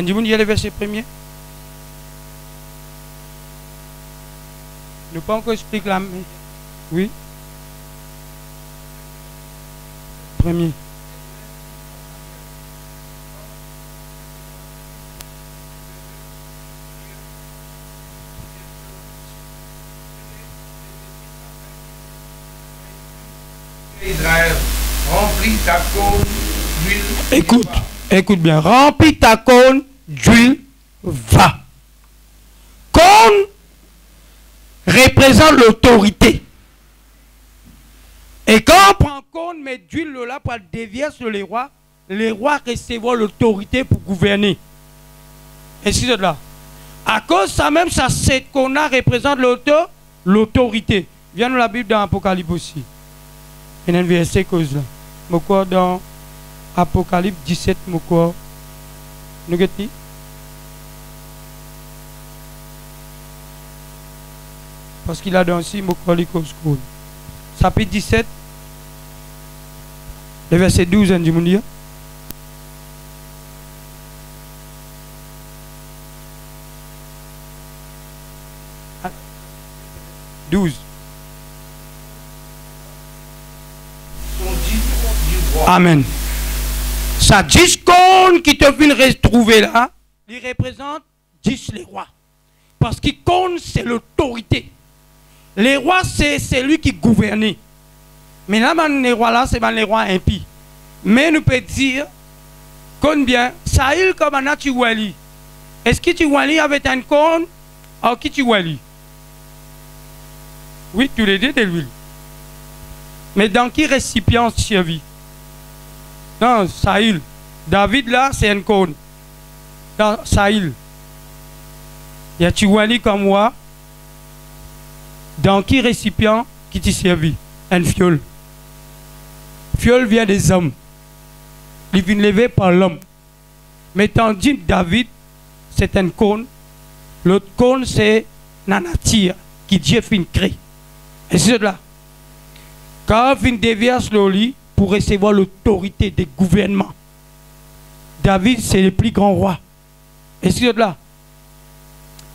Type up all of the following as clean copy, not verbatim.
On dit, le verset premier. Nous pas encore expliquer la... Oui. Premier. Israël, remplis ta cône d'huile. Écoute bien. Remplis ta cône d'huile, va. Cône représente l'autorité. Et quand on prend cône, met d'huile là pour dévier sur les rois recevront l'autorité pour gouverner. Et c'est là. À cause ça même, ça cette cône-là représente l'autorité. Viens nous la Bible dans Apocalypse aussi. Il y a un verset cause là. Pourquoi dans Apocalypse 17, pourquoi nous dit? Parce qu'il a dans aussi pourquoi les causes. Chapitre 17, le verset 12, on dit mon Dieu. Amen. Ça 10 cônes qui te viennent retrouver là, il représente 10 les rois. Parce que cône, c'est l'autorité. Les rois, c'est celui qui gouverne. Mais là, les rois là, c'est les rois impies. Mais nous pouvons dire, combien, Saïl comme un tu wali. Est-ce que tu wali avec un cône ou qui tu wali? Oui, tous les deux de l'huile. Mais dans qui récipient servi? Non, Saïl. David là, c'est un cône. Dans Saïl. Il y a Tiwali comme moi. Dans qui récipient qui t'y servi? Un fiole. Fiole vient des hommes. Il vient levé par l'homme. Mais tandis que David, c'est un cône. L'autre cône, c'est la nature qui Dieu fin crée. Et c'est là. Quand on déverse le lit pour recevoir l'autorité des gouvernements. David, c'est le plus grand roi. Et c'est là.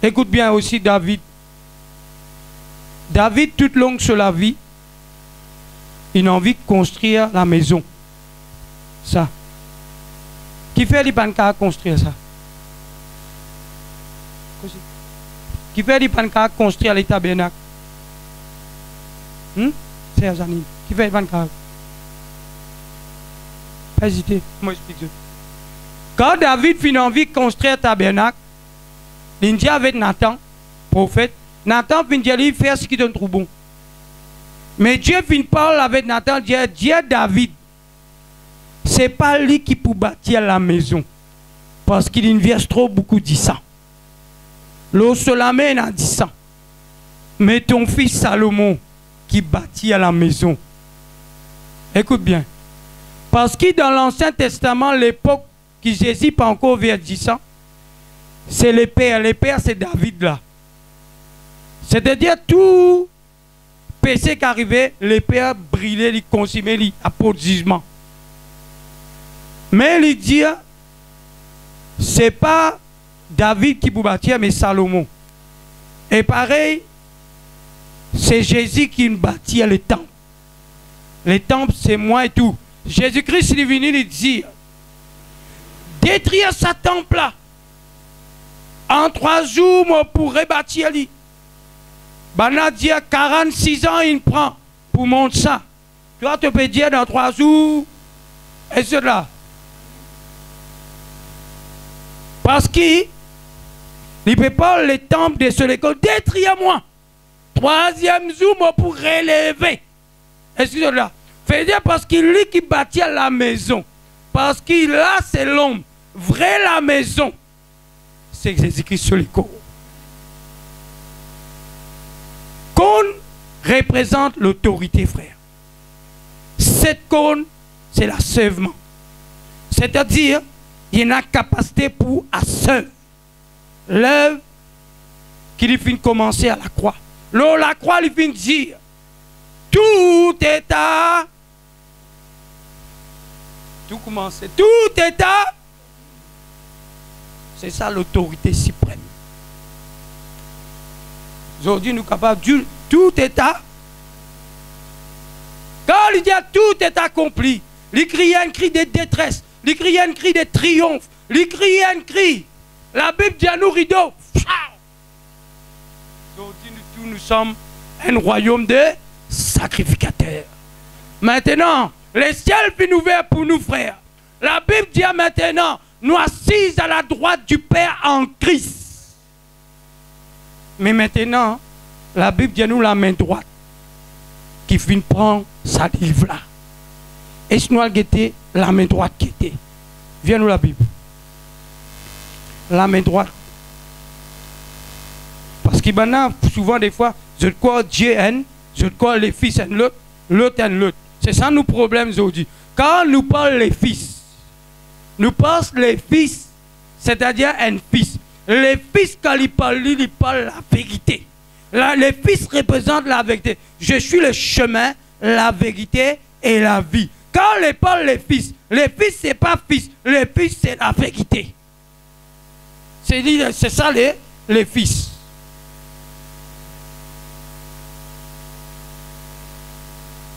Écoute bien aussi David. David, toute longue sur la vie, il a envie de construire la maison. Ça. Qui fait les pancas construire ça? Qui fait les pancas construire les tabernacles? C'est Azani. Qui fait les pancas? Pas hésiter. Moi, explique. Quand David finit envie de construire le tabernacle, il dit avec Nathan, prophète, Nathan finit de faire ce qui donne trop bon. Mais Dieu finit parler avec Nathan, Dieu David, c'est pas lui qui peut bâtir la maison. Parce qu'il investe trop beaucoup de sang. L'eau se la mène à 10 ans. Mais ton fils Salomon qui bâtit à la maison. Écoute bien. Parce que dans l'Ancien Testament, l'époque qui Jésus pas encore vers 10 ans, c'est les pères. Les pères, c'est David là. C'est-à-dire tout péché qui arrivait, les pères brillaient, ils consumaient, ils apportent jugement. Mais il dit, c'est pas David qui peut bâtir, mais Salomon. Et pareil, c'est Jésus qui bâtit les temples. Les temples, c'est moi et tout. Jésus-Christ est venu lui dire, détruire sa temple là. En 3 jours, moi pourrais bâtir lui. Bana dit 46 ans il prend pour monter ça. Toi tu peux dire dans 3 jours et cela. Parce qu'il ne peut pas le temple de ce l'école détruire moi. 3e jour moi pour relever. Et cela. Fait dire parce qu'il lui qui bâtit la maison. Parce qu'il là c'est l'homme. Vrai la maison. C'est Jésus-Christ sur les corps. Cône représente l'autorité, frère. Cette cône, c'est l'asseuvement. C'est-à-dire, il y a une capacité pour asseuvre l'œuvre qui finit commencer à la croix. Là, la croix, il finit dire, tout est à... Tout commence. Tout est à... C'est ça l'autorité suprême. Aujourd'hui, nous sommes capables de tout état. Quand il dit tout est accompli, il crie un cri de détresse, il crie un cri de triomphe, il crie un cri. La Bible dit à nous rideau. Aujourd'hui, nous sommes un royaume de sacrificateurs. Maintenant, les ciels sont ouverts pour nous, frères. La Bible dit maintenant, nous assis à la droite du Père en Christ. Mais maintenant, la Bible dit à nous la main droite qui vient prendre sa livre là. Et si nous avons la main droite qui était. Viens nous la Bible. La main droite. Parce qu'il y a souvent des fois, je crois Dieu aime, je crois les fils aiment l'autre, l'autre aime l'autre. C'est ça nos problèmes aujourd'hui. Quand nous parlons les fils, nous pensons les fils, c'est-à-dire un fils. Les fils, quand ils parlent la vérité. Là, les fils représentent la vérité. Je suis le chemin, la vérité et la vie. Quand ils parlent les fils, ce n'est pas fils, les fils, c'est la vérité. C'est ça les fils.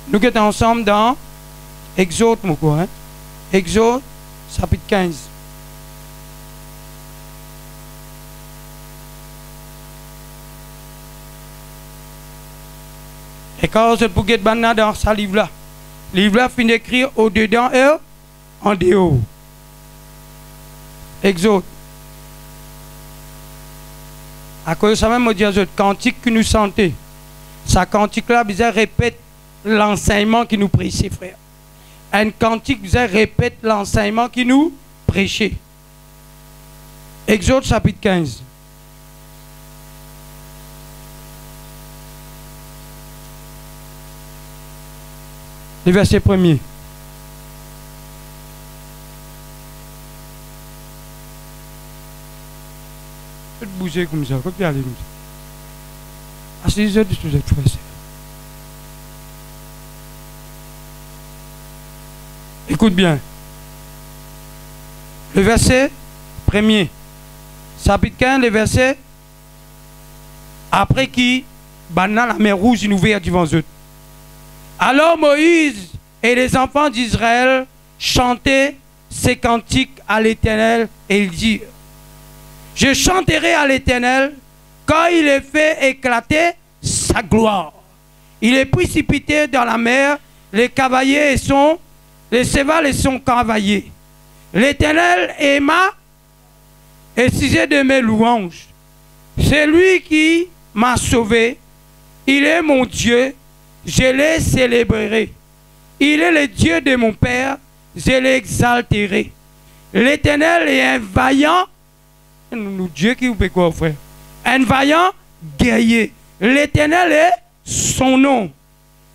Nous sommes ensemble dans Exode, mon quoi, hein? Exode, chapitre 15. Et quand je peux get dans ce livre-là, le livre-là finit d'écrire au-dedans et en dehors. Exode. À cause de ça même, on dit le cantique que nous sentons. Ce cantique-là, bizarre, répète l'enseignement qui nous prêchait, frère. Un cantique, bizarre, répète l'enseignement qui nous prêchait. Exode chapitre 15. Le verset 1er. Je vais bouger comme ça, je vais aller comme ça. Asseyez-vous de tous cette frère. Écoute bien. Le verset 1er. Chapitre 15, le verset. Après qui, Bana la mer rouge est ouverte devant eux. Alors Moïse et les enfants d'Israël chantaient ces cantiques à l'Éternel et ils dirent: je chanterai à l'Éternel quand il est fait éclater sa gloire. Il est précipité dans la mer, les cavaliers les chevals sont cavaliers. L'Éternel aima et sujet de mes louanges. C'est lui qui m'a sauvé. Il est mon Dieu. Je l'ai célébré. Il est le Dieu de mon Père. Je l'exalterai. L'Éternel est un vaillant. Dieu qui vous fait quoi, frère? Un vaillant guerrier. L'Éternel est son nom.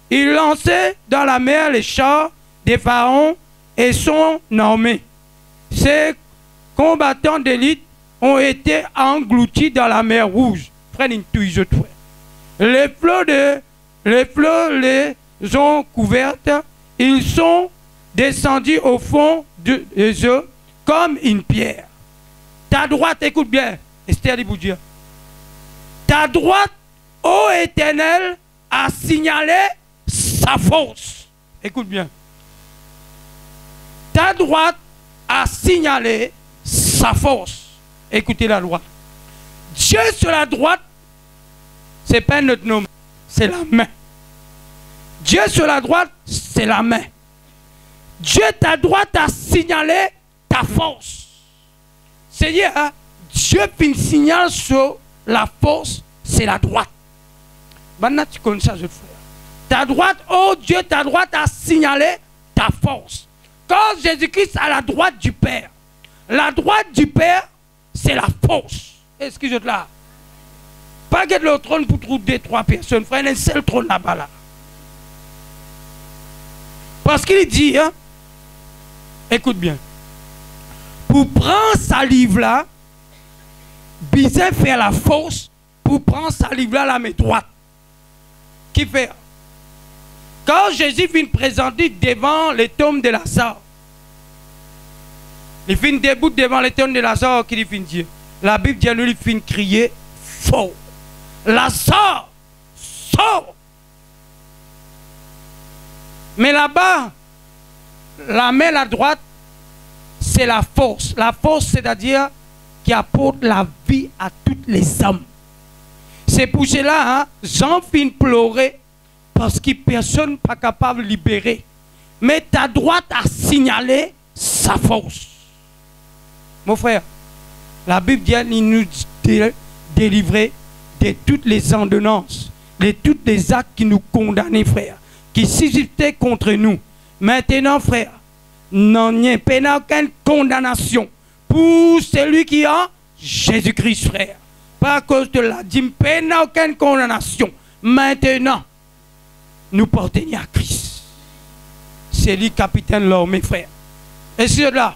Il lançait dans la mer les chars des pharaons et son armée. Ces combattants d'élite ont été engloutis dans la mer rouge. Frère, les flots les ont couvertes. Ils sont descendus au fond des eaux comme une pierre. Ta droite, écoute bien, Esther Liboudia. Ta droite, ô Éternel, a signalé sa force. Écoute bien. Ta droite a signalé sa force. Écoutez la loi. Dieu sur la droite, ce n'est pas notre nom, c'est la main. Dieu sur la droite, c'est la main. Dieu, ta droite, a signalé ta force. C'est-à-dire, hein, Dieu fait un signal sur la force, c'est la droite. Maintenant, tu connais ça, je frère. Ta droite, oh Dieu, ta droite a signalé ta force. Quand Jésus-Christ à la droite du Père, la droite du Père, c'est la force. Excusez-moi là. Pas que le trône pour trouver 2-3 personnes, frère, il y a un seul trône là-bas. Là. Parce qu'il dit, hein, écoute bien, pour prendre sa livre là, Bizet fait la force pour prendre sa livre là, la main droite. Qui fait? Quand Jésus vient présenter devant les tombes de Lazare, Il finit debout devant les tonnes de Lazare qui lui finit dire. La Bible dit à nous, il finit crier fort. Lazare, sort. Mais là-bas, la main à droite, c'est la force. La force, c'est-à-dire qui apporte la vie à toutes les âmes. C'est pour cela, hein, Jean finit pleurer parce que personne n'est pas capable de libérer. Mais ta droite a signalé sa force. Mon frère, la Bible dit qu'il nous délivrer de toutes les ordonnances, de tous les actes qui nous condamnaient, frère, qui s'exécutaient contre nous. Maintenant, frère, non, il n'y a pas aucune condamnation pour celui qui a Jésus-Christ, frère. Pas à cause de la dîme, il n'y a aucune condamnation. Maintenant, nous portons à Christ. C'est lui capitaine l'homme, mes frères. Et cela,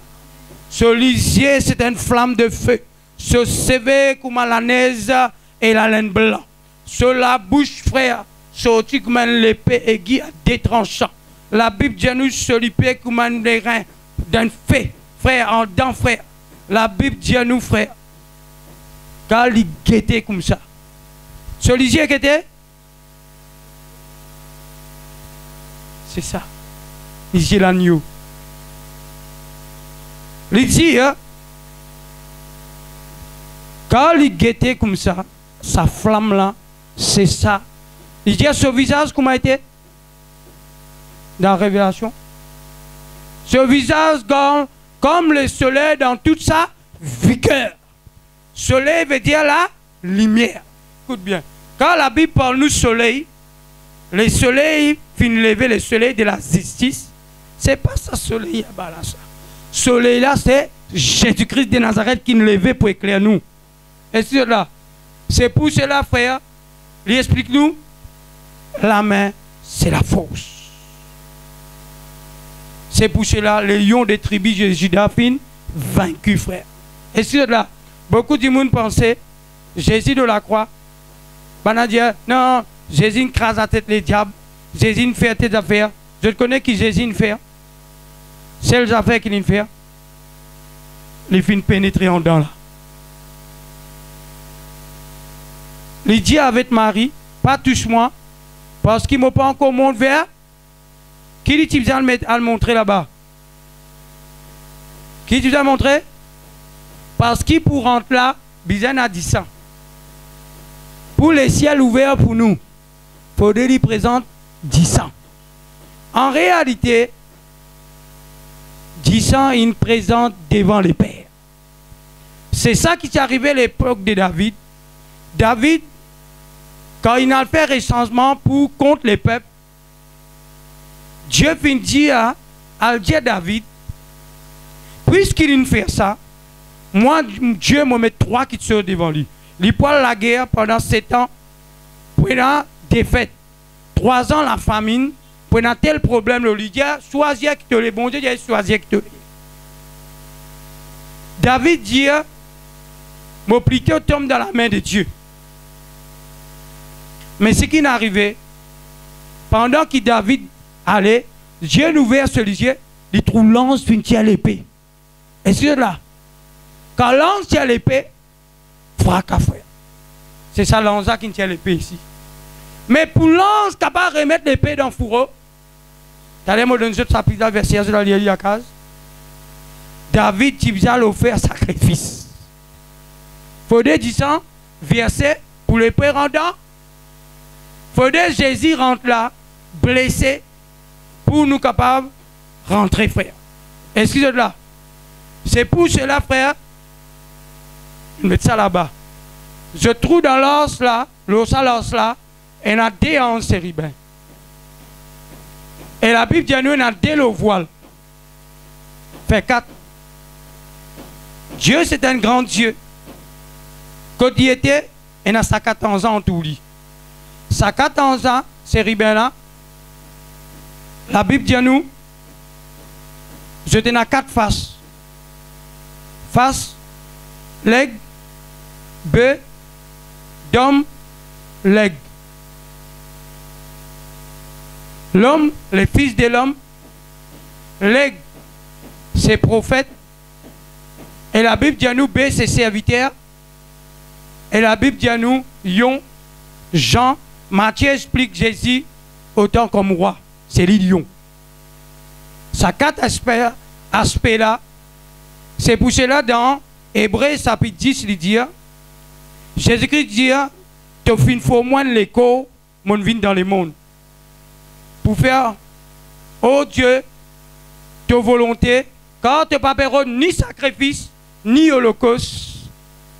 ce lisier, c'est une flamme de feu. Ce CV comme la neige et la laine blanche. Sur la bouche, frère, sorti comme l'épée aiguë à des tranchants. La Bible dit nous se l'épée comme un rein d'un feu, frère, en dents, frère. La Bible dit à nous, frère, car il guettait comme ça. Ce lisier qui était, c'est ça. Ici l'agneau. Il dit, hein, quand il guettait comme ça, sa flamme là, c'est ça. Il dit à ce visage comment était dans la Révélation. Ce visage comme le soleil dans toute sa vigueur. Soleil veut dire la lumière. Écoute bien. Quand la Bible parle nous soleil, le soleil finit lever le soleil de la justice. C'est pas ça soleil là-bas là ça. Soleil là c'est Jésus-Christ de Nazareth qui nous levait pour éclairer nous. Et c'est là. C'est pour cela, frère, il explique nous, la main, c'est la force. C'est pour cela, les lions des tribus de Juda fin vaincu, frère. Et c'est là, beaucoup de monde pensaient, Jésus de la croix, on a dit, non, Jésus crase la tête les diables, Jésus fait tes affaires. Je connais qui Jésus fait. C'est les affaires qu'il fait. Les fins pénétrer en dedans là. Il dit avec Marie, pas touche-moi, parce qu'il ne m'a pas encore montré vers. Qui dit à le montrer là-bas? Qui dit à le montrer? Parce qu'il pour rentrer là, Bizan a dit ça. Pour les ciels ouverts pour nous, il faudrait lui présenter 10 ans. En réalité, 10 ans, il présente devant les pères. C'est ça qui est arrivé à l'époque de David. David, quand il a fait recensement pour contre les peuples, Dieu vient dire à David, puisqu'il fait ça, moi, Dieu me met 3 qui sont devant lui. Il prend la guerre pendant 7 ans, pendant défaite. 3 ans la famine, pendant tel problème, il dit, choisis qui te les bon Dieu, il choisis qui te les. David dit, mon plutôt tombe dans la main de Dieu. Mais ce qui n'est arrivé, pendant que David allait, Dieu nous ouvert ce lisier, il trouve l'ange qui tient l'épée. Et c'est là. Quand l'ange tient l'épée, fracas, frère. C'est ça l'ange qui tient l'épée ici. Mais pour l'ange capable de remettre l'épée dans le fourreau, t'as les mots de notre chapitre verset de la case. David, tu as offert sacrifice. Faudrait dire ça, verset pour l'épée rendant. Faudrait Jésus rentre là, blessé, pour nous capables de rentrer, frère. Excusez-moi. C'est pour cela, frère, je mets ça là-bas. Je trouve dans l'os là, l'os là, il y a des hanches chérubins. Et la Bible dit nous, il y a des le voile. Fait 4. Dieu, c'est un grand Dieu. Quand il était, il a 14 ans en tout lit. 14 ans, chérubin là, la Bible dit à nous, je t'en ai 4 faces. Face, leg, bœuf, d'homme, leg. L'homme, le fils de l'homme, leg, c'est prophète, Et la Bible dit à nous, B, c'est serviteur. Et la Bible dit à nous, Lion, Jean, Matthieu explique Jésus autant comme roi. C'est lui lion. Ça quatre aspects là. C'est pour cela dans Hébreux chapitre 10, il dit, Jésus-Christ dit, tu fais une fois moins l'écho, mon vie dans le monde. Pour faire, oh Dieu, ta volonté, car tu n'as pas besoin ni sacrifice, ni holocauste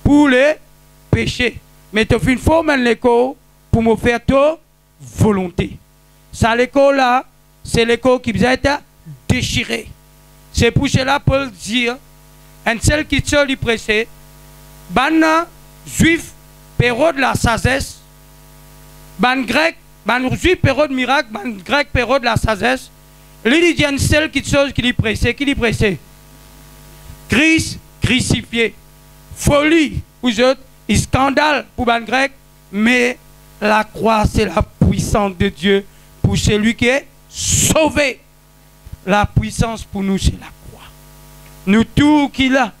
pour les péchés. Mais tu fais une fois moins l'écho pour me faire ta volonté. Ça, l'écho là, c'est l'écho qui vous a été déchiré. C'est pour cela Paul dit, un seul qui se lui pressé, ban juif, période de la sagesse, ban grec, ban juif, période miracle, ban grec, période de la sagesse, lui dit un seul qui chose qui lui pressé, Christ crucifié, folie pour eux, scandale pour ban grec, mais la croix c'est la puissance de Dieu pour celui qui est sauvé. La puissance pour nous c'est la croix. Nous tout qui l'a.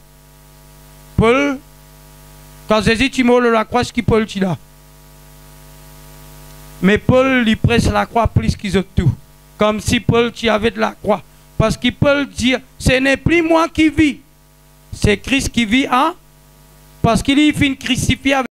Paul, quand Jésus tu mort la croix, ce qui Paul tu là. Mais Paul lui presse la croix plus qu'ils ont tout. Comme si Paul tu avait de la croix. Parce que Paul dit, ce n'est plus moi qui vis. C'est Christ qui vit, hein? Parce qu'il est fin crucifié avec